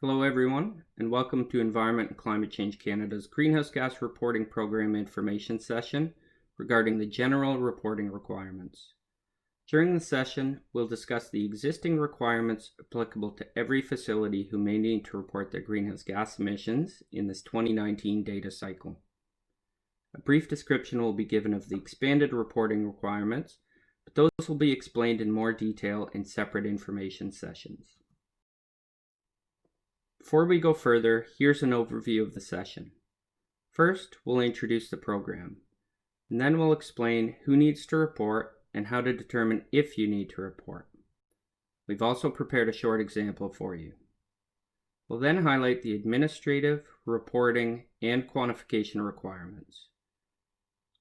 Hello everyone, and welcome to Environment and Climate Change Canada's Greenhouse Gas Reporting Program information session regarding the general reporting requirements. During the session, we'll discuss the existing requirements applicable to every facility who may need to report their greenhouse gas emissions in this 2019 data cycle. A brief description will be given of the expanded reporting requirements, but those will be explained in more detail in separate information sessions. Before we go further, here's an overview of the session. First, we'll introduce the program, and then we'll explain who needs to report and how to determine if you need to report. We've also prepared a short example for you. We'll then highlight the administrative, reporting, and quantification requirements.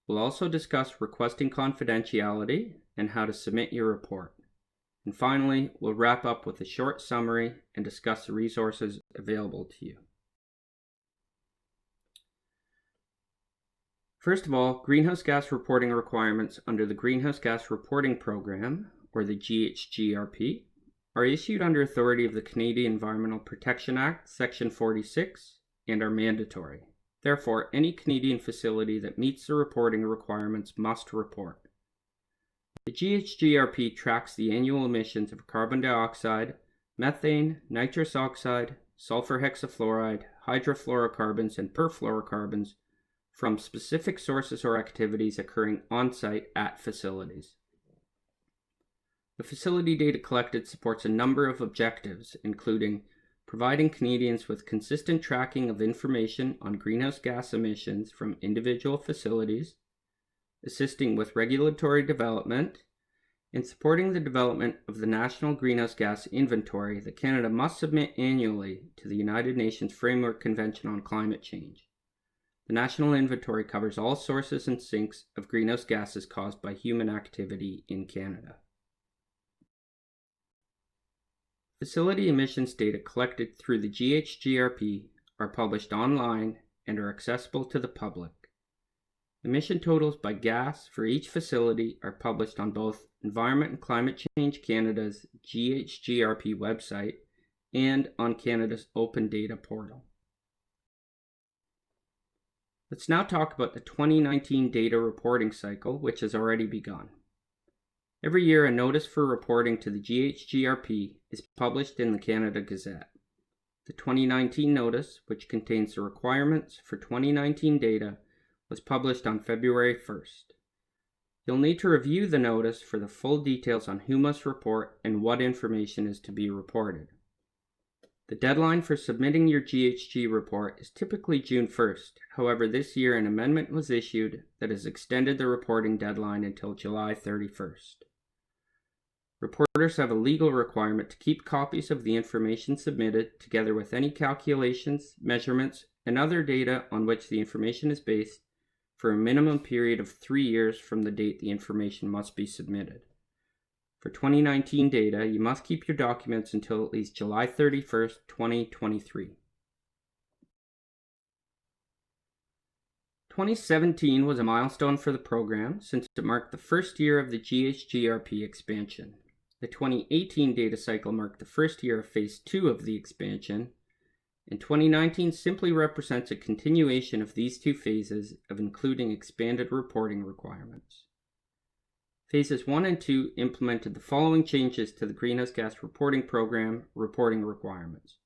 We'll also discuss requesting confidentiality and how to submit your report. And finally, we'll wrap up with a short summary and discuss the resources available to you. First of all, greenhouse gas reporting requirements under the Greenhouse Gas Reporting Program, or the GHGRP, are issued under authority of the Canadian Environmental Protection Act, Section 46, and are mandatory. Therefore, any Canadian facility that meets the reporting requirements must report. The GHGRP tracks the annual emissions of carbon dioxide, methane, nitrous oxide, sulfur hexafluoride, hydrofluorocarbons, and perfluorocarbons from specific sources or activities occurring on-site at facilities. The facility data collected supports a number of objectives, including providing Canadians with consistent tracking of information on greenhouse gas emissions from individual facilities, assisting with regulatory development, and supporting the development of the National Greenhouse Gas Inventory that Canada must submit annually to the United Nations Framework Convention on Climate Change. The National Inventory covers all sources and sinks of greenhouse gases caused by human activity in Canada. Facility emissions data collected through the GHGRP are published online and are accessible to the public. Emission totals by gas for each facility are published on both Environment and Climate Change Canada's GHGRP website and on Canada's Open Data portal. Let's now talk about the 2019 data reporting cycle, which has already begun. Every year, a notice for reporting to the GHGRP is published in the Canada Gazette. The 2019 notice, which contains the requirements for 2019 data, was published on February 1st. You'll need to review the notice for the full details on who must report and what information is to be reported. The deadline for submitting your GHG report is typically June 1st. However, this year an amendment was issued that has extended the reporting deadline until July 31st. Reporters have a legal requirement to keep copies of the information submitted, together with any calculations, measurements, and other data on which the information is based, for a minimum period of 3 years from the date the information must be submitted. For 2019 data, you must keep your documents until at least July 31st, 2023. 2017 was a milestone for the program since it marked the first year of the GHGRP expansion. The 2018 data cycle marked the first year of Phase 2 of the expansion, and 2019 simply represents a continuation of these two phases of including expanded reporting requirements. Phases 1 and 2 implemented the following changes to the Greenhouse Gas Reporting Program reporting requirements.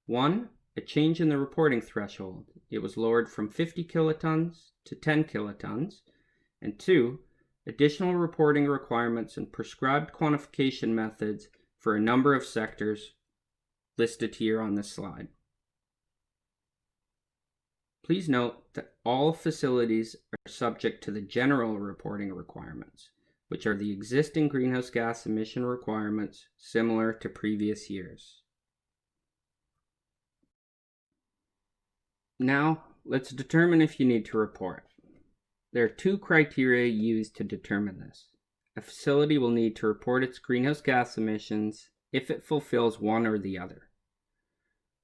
1. A change in the reporting threshold. It was lowered from 50 kilotons to 10 kilotons. And 2. Additional reporting requirements and prescribed quantification methods for a number of sectors listed here on this slide. Please note that all facilities are subject to the general reporting requirements, which are the existing greenhouse gas emission requirements similar to previous years. Now, let's determine if you need to report. There are two criteria used to determine this. A facility will need to report its greenhouse gas emissions if it fulfills one or the other.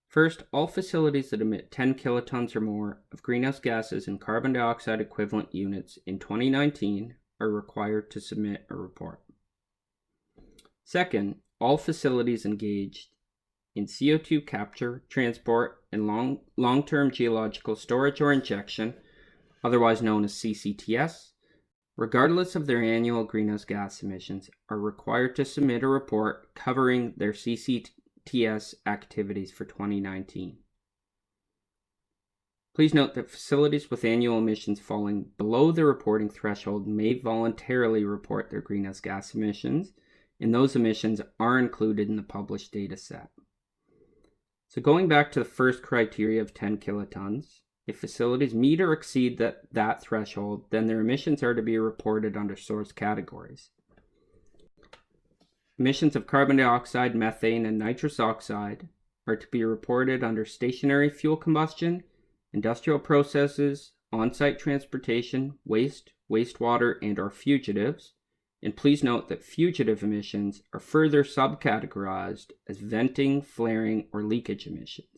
First, all facilities that emit 10 kilotons or more of greenhouse gases and carbon dioxide equivalent units in 2019 are required to submit a report. Second, all facilities engaged in CO2 capture, transport, and long-term geological storage or injection, otherwise known as CCTS, regardless of their annual greenhouse gas emissions, are required to submit a report covering their CCTS activities for 2019. Please note that facilities with annual emissions falling below the reporting threshold may voluntarily report their greenhouse gas emissions, and those emissions are included in the published data set. So going back to the first criteria of 10 kilotons, if facilities meet or exceed that threshold, then their emissions are to be reported under source categories. Emissions of carbon dioxide, methane, and nitrous oxide are to be reported under stationary fuel combustion, industrial processes, on-site transportation, wastewater, and/or fugitives. And please note that fugitive emissions are further subcategorized as venting, flaring, or leakage emissions.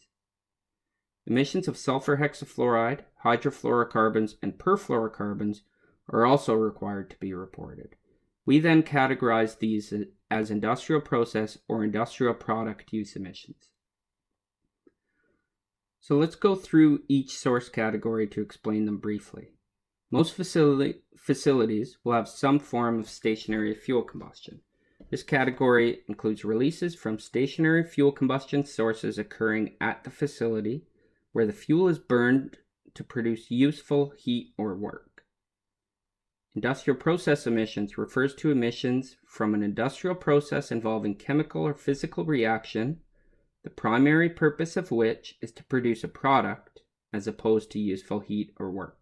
Emissions of sulfur hexafluoride, hydrofluorocarbons, and perfluorocarbons are also required to be reported. We then categorize these as industrial process or industrial product use emissions. So let's go through each source category to explain them briefly. Most facilities will have some form of stationary fuel combustion. This category includes releases from stationary fuel combustion sources occurring at the facility where the fuel is burned to produce useful heat or work. Industrial process emissions refers to emissions from an industrial process involving chemical or physical reaction, the primary purpose of which is to produce a product as opposed to useful heat or work.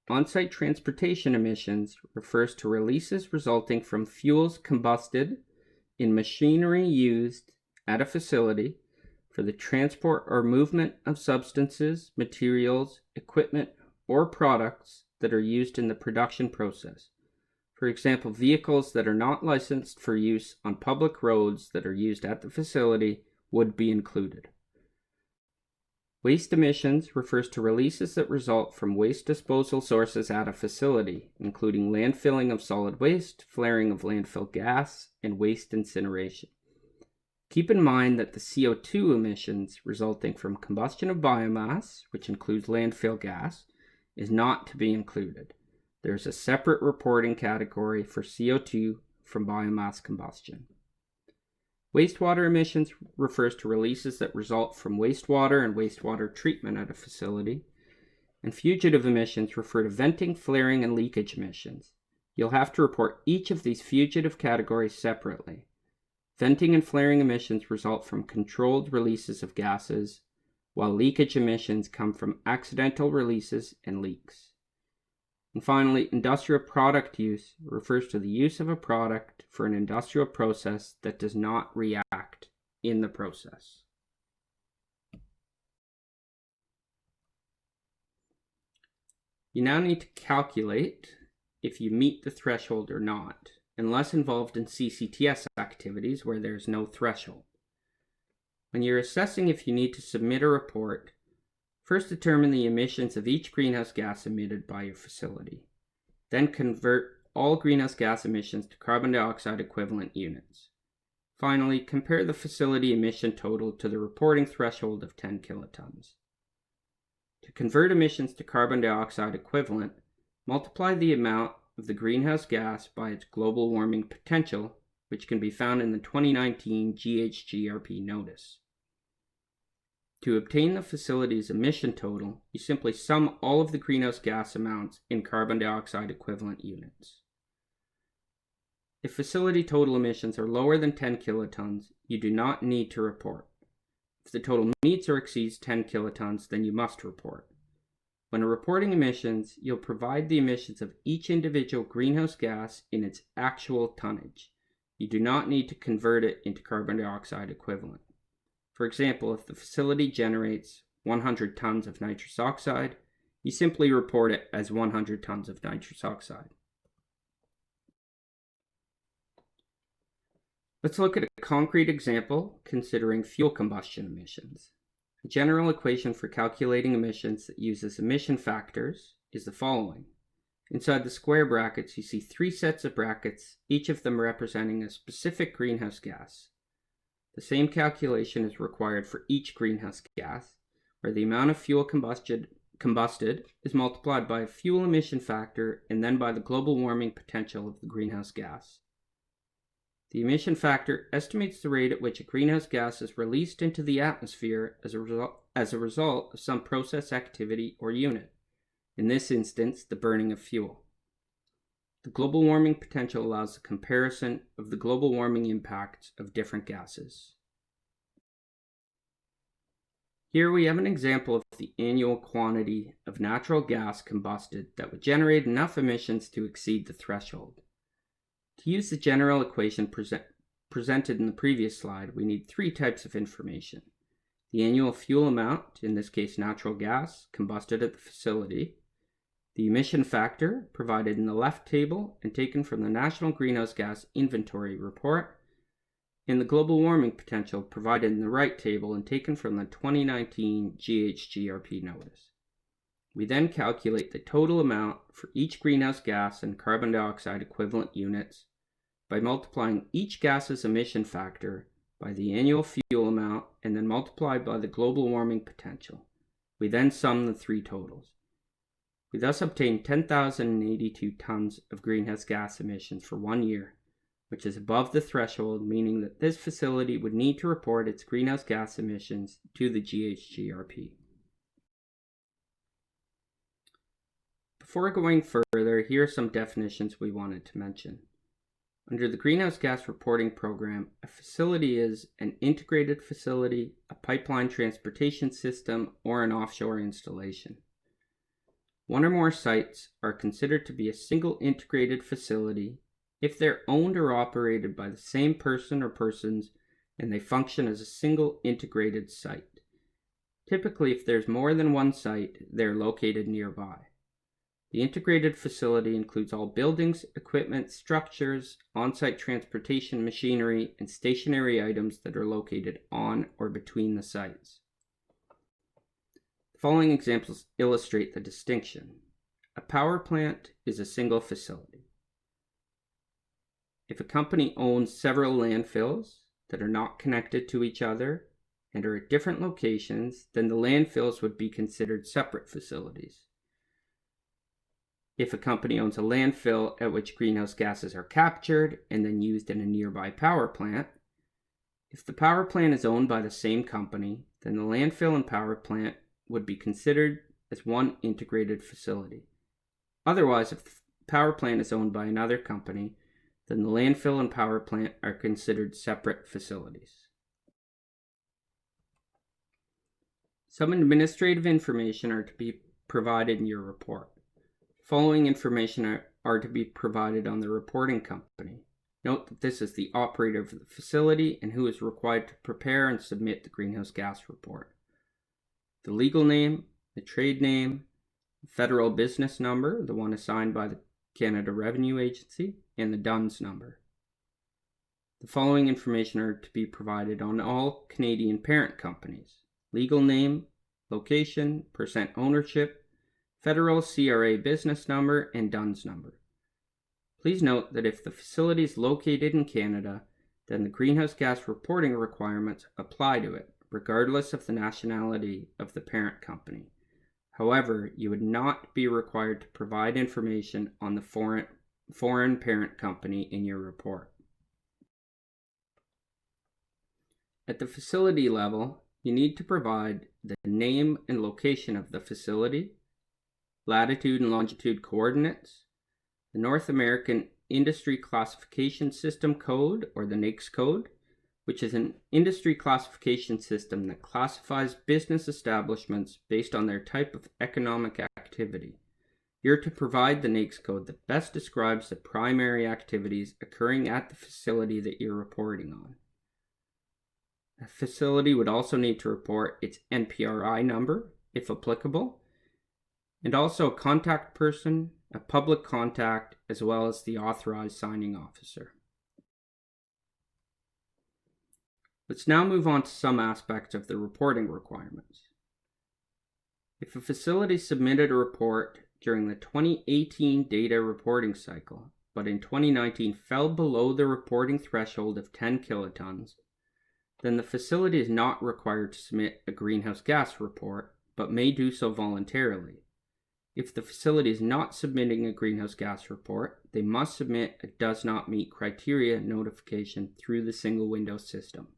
On-site transportation emissions refers to releases resulting from fuels combusted in machinery used at a facility for the transport or movement of substances, materials, equipment, or products that are used in the production process. For example, vehicles that are not licensed for use on public roads that are used at the facility would be included. Waste emissions refers to releases that result from waste disposal sources at a facility, including landfilling of solid waste, flaring of landfill gas, and waste incineration. Keep in mind that the CO2 emissions resulting from combustion of biomass, which includes landfill gas, is not to be included. There is a separate reporting category for CO2 from biomass combustion. Wastewater emissions refers to releases that result from wastewater and wastewater treatment at a facility. And fugitive emissions refer to venting, flaring, and leakage emissions. You'll have to report each of these fugitive categories separately. Venting and flaring emissions result from controlled releases of gases, while leakage emissions come from accidental releases and leaks. And finally, industrial product use refers to the use of a product for an industrial process that does not react in the process. You now need to calculate if you meet the threshold or not, unless involved in CCTS activities where there is no threshold. When you're assessing if you need to submit a report, first determine the emissions of each greenhouse gas emitted by your facility. Then convert all greenhouse gas emissions to carbon dioxide equivalent units. Finally, compare the facility emission total to the reporting threshold of 10 kilotons. To convert emissions to carbon dioxide equivalent, multiply the amount of the greenhouse gas by its global warming potential, which can be found in the 2019 GHGRP notice. To obtain the facility's emission total, you simply sum all of the greenhouse gas amounts in carbon dioxide equivalent units. If facility total emissions are lower than 10 kilotons, you do not need to report. If the total meets or exceeds 10 kilotons, then you must report. When reporting emissions, you'll provide the emissions of each individual greenhouse gas in its actual tonnage. You do not need to convert it into carbon dioxide equivalent. For example, if the facility generates 100 tons of nitrous oxide, you simply report it as 100 tons of nitrous oxide. Let's look at a concrete example considering fuel combustion emissions. A general equation for calculating emissions that uses emission factors is the following. Inside the square brackets, you see 3 sets of brackets, each of them representing a specific greenhouse gas. The same calculation is required for each greenhouse gas, where the amount of fuel combusted is multiplied by a fuel emission factor and then by the global warming potential of the greenhouse gas. The emission factor estimates the rate at which a greenhouse gas is released into the atmosphere as a result of some process activity or unit, in this instance, the burning of fuel. The global warming potential allows a comparison of the global warming impacts of different gases. Here we have an example of the annual quantity of natural gas combusted that would generate enough emissions to exceed the threshold. To use the general equation presented in the previous slide, we need three types of information. The annual fuel amount, in this case natural gas, combusted at the facility, the emission factor, provided in the left table and taken from the National Greenhouse Gas Inventory Report, and the global warming potential, provided in the right table and taken from the 2019 GHGRP notice. We then calculate the total amount for each greenhouse gas and carbon dioxide equivalent units by multiplying each gas's emission factor by the annual fuel amount and then multiplied by the global warming potential. We then sum the three totals. We thus obtain 10,082 tons of greenhouse gas emissions for 1 year, which is above the threshold, meaning that this facility would need to report its greenhouse gas emissions to the GHGRP. Before going further, here are some definitions we wanted to mention. Under the Greenhouse Gas Reporting Program, a facility is an integrated facility, a pipeline transportation system, or an offshore installation. One or more sites are considered to be a single integrated facility if they're owned or operated by the same person or persons and they function as a single integrated site. Typically, if there's more than one site, they're located nearby. The integrated facility includes all buildings, equipment, structures, on-site transportation machinery, and stationary items that are located on or between the sites. The following examples illustrate the distinction. A power plant is a single facility. If a company owns several landfills that are not connected to each other and are at different locations, then the landfills would be considered separate facilities. If a company owns a landfill at which greenhouse gases are captured and then used in a nearby power plant, if the power plant is owned by the same company, then the landfill and power plant would be considered as one integrated facility. Otherwise, if the power plant is owned by another company, then the landfill and power plant are considered separate facilities. Some administrative information are to be provided in your report. Following information are to be provided on the reporting company. Note that this is the operator of the facility and who is required to prepare and submit the greenhouse gas report. The legal name, the trade name, the federal business number, the one assigned by the Canada Revenue Agency, and the DUNS number. The following information are to be provided on all Canadian parent companies. Legal name, location, percent ownership, federal CRA business number, and DUNS number. Please note that if the facility is located in Canada, then the greenhouse gas reporting requirements apply to it, regardless of the nationality of the parent company. However, you would not be required to provide information on the foreign parent company in your report. At the facility level, you need to provide the name and location of the facility, latitude and longitude coordinates, the North American Industry Classification System Code, or the NAICS code, which is an industry classification system that classifies business establishments based on their type of economic activity. You're to provide the NAICS code that best describes the primary activities occurring at the facility that you're reporting on. A facility would also need to report its NPRI number, if applicable, and also a contact person, a public contact, as well as the authorized signing officer. Let's now move on to some aspects of the reporting requirements. If a facility submitted a report during the 2018 data reporting cycle, but in 2019 fell below the reporting threshold of 10 kilotons, then the facility is not required to submit a greenhouse gas report, but may do so voluntarily. If the facility is not submitting a greenhouse gas report, they must submit a does not meet criteria notification through the single window system.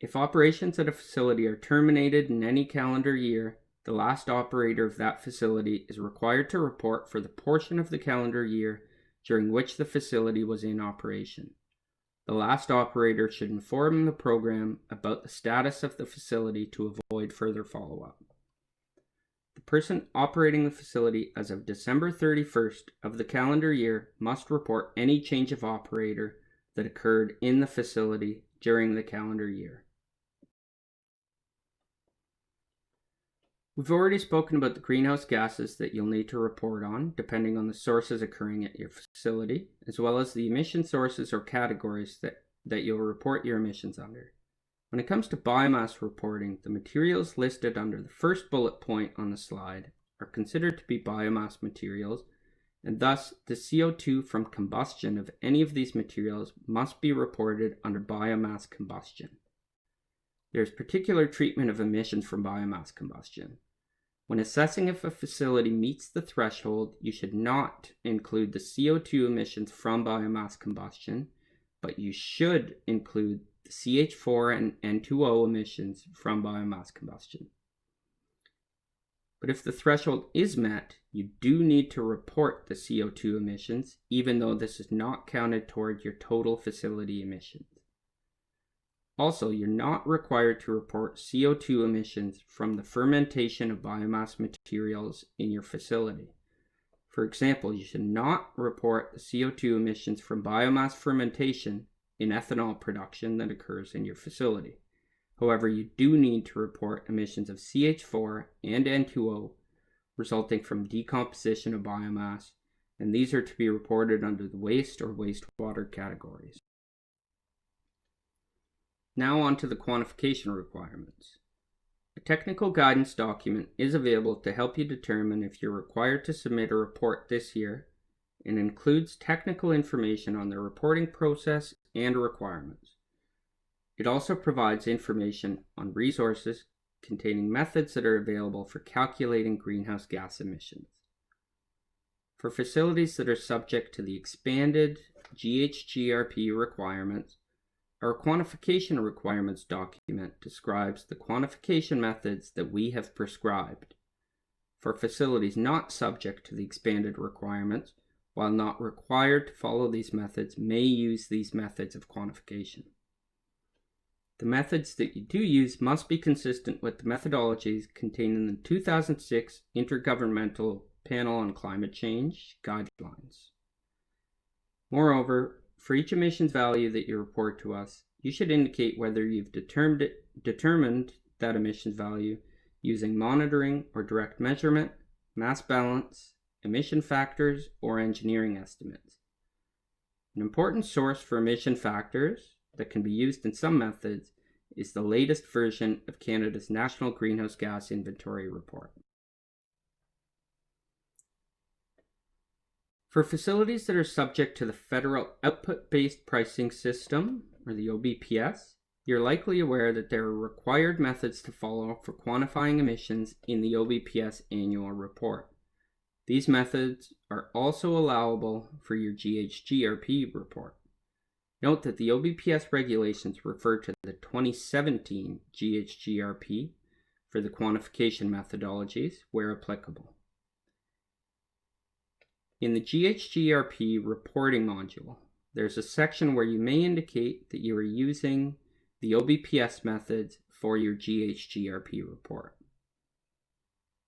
If operations at a facility are terminated in any calendar year, the last operator of that facility is required to report for the portion of the calendar year during which the facility was in operation. The last operator should inform the program about the status of the facility to avoid further follow-up. The person operating the facility as of December 31st of the calendar year must report any change of operator that occurred in the facility during the calendar year. We've already spoken about the greenhouse gases that you'll need to report on, depending on the sources occurring at your facility, as well as the emission sources or categories that you'll report your emissions under. When it comes to biomass reporting, the materials listed under the first bullet point on the slide are considered to be biomass materials, and thus the CO2 from combustion of any of these materials must be reported under biomass combustion. There is particular treatment of emissions from biomass combustion. When assessing if a facility meets the threshold, you should not include the CO2 emissions from biomass combustion, but you should include the CH4 and N2O emissions from biomass combustion. But if the threshold is met, you do need to report the CO2 emissions, even though this is not counted toward your total facility emissions. Also, you're not required to report CO2 emissions from the fermentation of biomass materials in your facility. For example, you should not report the CO2 emissions from biomass fermentation in ethanol production that occurs in your facility. However, you do need to report emissions of CH4 and N2O resulting from decomposition of biomass, and these are to be reported under the waste or wastewater categories. Now on to the quantification requirements. A technical guidance document is available to help you determine if you're required to submit a report this year, and includes technical information on the reporting process and requirements. It also provides information on resources containing methods that are available for calculating greenhouse gas emissions. For facilities that are subject to the expanded GHGRP requirements, our quantification requirements document describes the quantification methods that we have prescribed. For facilities not subject to the expanded requirements, while not required to follow these methods, may use these methods of quantification. The methods that you do use must be consistent with the methodologies contained in the 2006 Intergovernmental Panel on Climate Change guidelines. Moreover, for each emissions value that you report to us, you should indicate whether you've determined that emissions value using monitoring or direct measurement, mass balance, emission factors, or engineering estimates. An important source for emission factors that can be used in some methods is the latest version of Canada's National Greenhouse Gas Inventory Report. For facilities that are subject to the Federal Output-Based Pricing System, or the OBPS, you're likely aware that there are required methods to follow for quantifying emissions in the OBPS annual report. These methods are also allowable for your GHGRP report. Note that the OBPS regulations refer to the 2017 GHGRP for the quantification methodologies where applicable. In the GHGRP reporting module, there's a section where you may indicate that you are using the OBPS methods for your GHGRP report.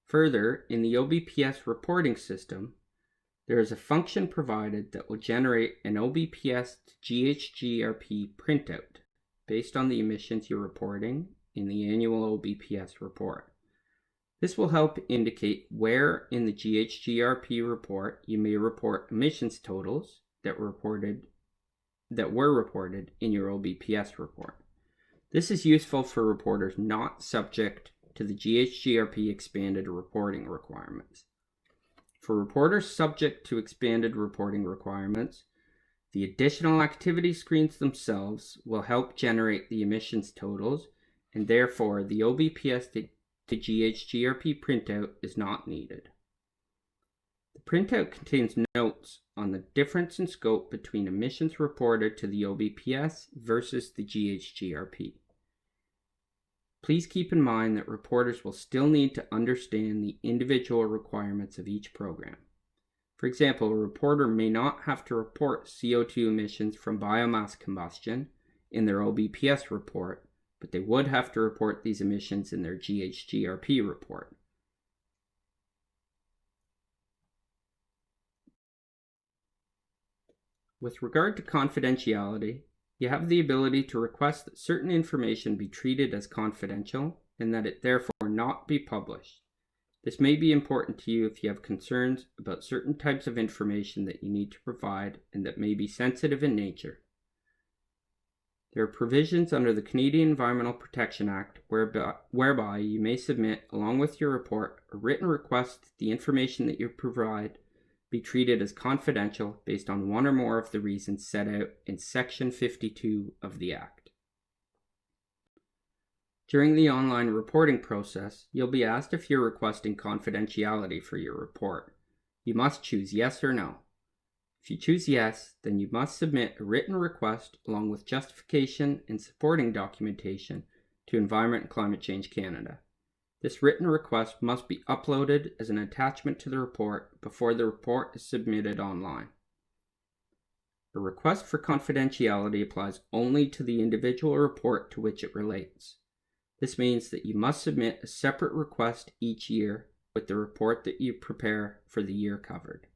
Further, in the OBPS reporting system, there is a function provided that will generate an OBPS to GHGRP printout based on the emissions you're reporting in the annual OBPS report. This will help indicate where in the GHGRP report you may report emissions totals that were reported in your OBPS report. This is useful for reporters not subject to the GHGRP expanded reporting requirements. For reporters subject to expanded reporting requirements, The additional activity screens themselves will help generate the emissions totals, and therefore the OBPS to GHGRP printout is not needed. The printout contains notes on the difference in scope between emissions reported to the OBPS versus the GHGRP. Please keep in mind that reporters will still need to understand the individual requirements of each program. For example, a reporter may not have to report CO2 emissions from biomass combustion in their OBPS report, but they would have to report these emissions in their GHGRP report. With regard to confidentiality, you have the ability to request that certain information be treated as confidential and that it therefore not be published. This may be important to you if you have concerns about certain types of information that you need to provide and that may be sensitive in nature. There are provisions under the Canadian Environmental Protection Act whereby you may submit, along with your report, a written request that the information that you provide be treated as confidential based on one or more of the reasons set out in Section 52 of the Act. During the online reporting process, you'll be asked if you're requesting confidentiality for your report. You must choose yes or no. If you choose yes, then you must submit a written request along with justification and supporting documentation to Environment and Climate Change Canada. This written request must be uploaded as an attachment to the report before the report is submitted online. A request for confidentiality applies only to the individual report to which it relates. This means that you must submit a separate request each year with the report that you prepare for the year covered.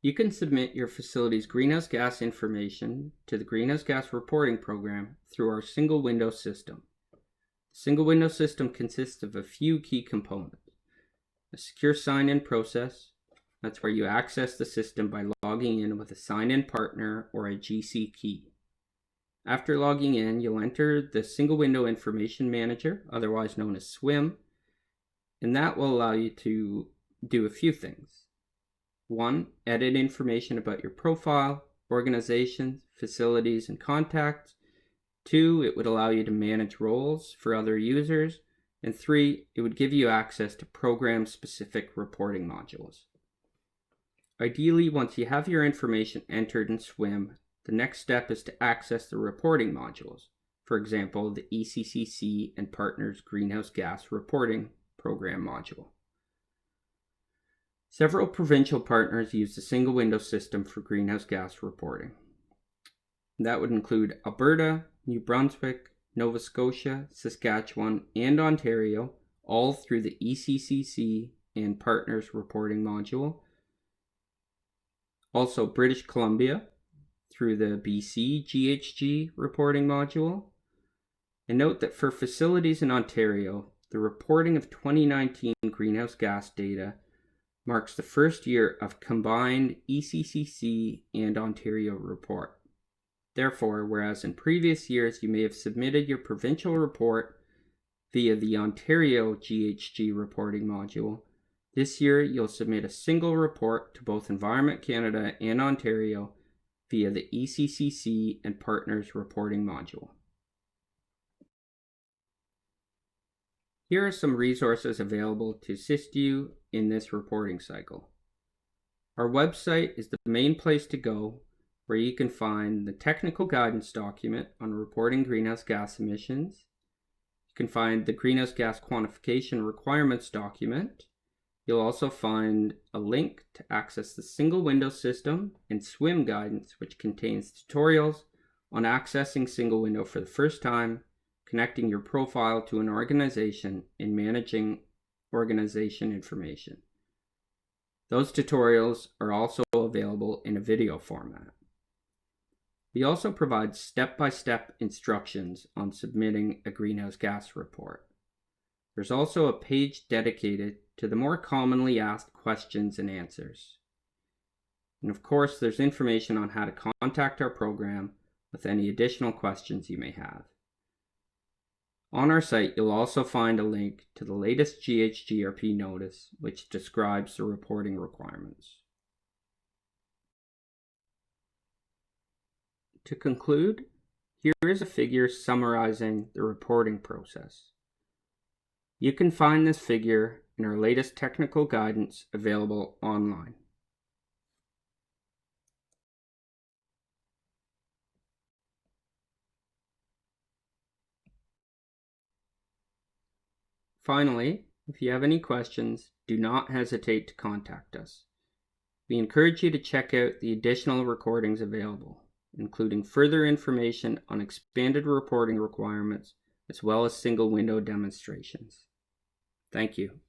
You can submit your facility's greenhouse gas information to the Greenhouse Gas Reporting Program through our single window system. The single window system consists of a few key components. A secure sign-in process, that's where you access the system by logging in with a sign-in partner or a GC key. After logging in, you'll enter the Single Window Information Manager, otherwise known as SWIM, and that will allow you to do a few things. 1. Edit information about your profile, organizations, facilities, and contacts. 2. It would allow you to manage roles for other users. And 3. It would give you access to program-specific reporting modules. Ideally, once you have your information entered in SWIM, the next step is to access the reporting modules, for example, the ECCC and Partners Greenhouse Gas Reporting Program module. Several provincial partners use the single window system for greenhouse gas reporting. That would include Alberta, New Brunswick, Nova Scotia, Saskatchewan, and Ontario, all through the ECCC and Partners Reporting module. Also British Columbia, through the BC GHG reporting module. And note that for facilities in Ontario, the reporting of 2019 greenhouse gas data marks the first year of combined ECCC and Ontario report. Therefore, whereas in previous years you may have submitted your provincial report via the Ontario GHG reporting module, this year you'll submit a single report to both Environment Canada and Ontario via the ECCC and Partners reporting module. Here are some resources available to assist you in this reporting cycle. Our website is the main place to go, where you can find the technical guidance document on reporting greenhouse gas emissions. You can find the greenhouse gas quantification requirements document. You'll also find a link to access the single window system and SWIM guidance, which contains tutorials on accessing single window for the first time, connecting your profile to an organization, and managing organization information. Those tutorials are also available in a video format. We also provide step-by-step instructions on submitting a greenhouse gas report. There's also a page dedicated to the more commonly asked questions and answers. And of course, there's information on how to contact our program with any additional questions you may have. On our site, you'll also find a link to the latest GHGRP notice, which describes the reporting requirements. To conclude, here is a figure summarizing the reporting process. You can find this figure in our latest technical guidance available online. Finally, if you have any questions, do not hesitate to contact us. We encourage you to check out the additional recordings available, including further information on expanded reporting requirements, as well as single window demonstrations. Thank you.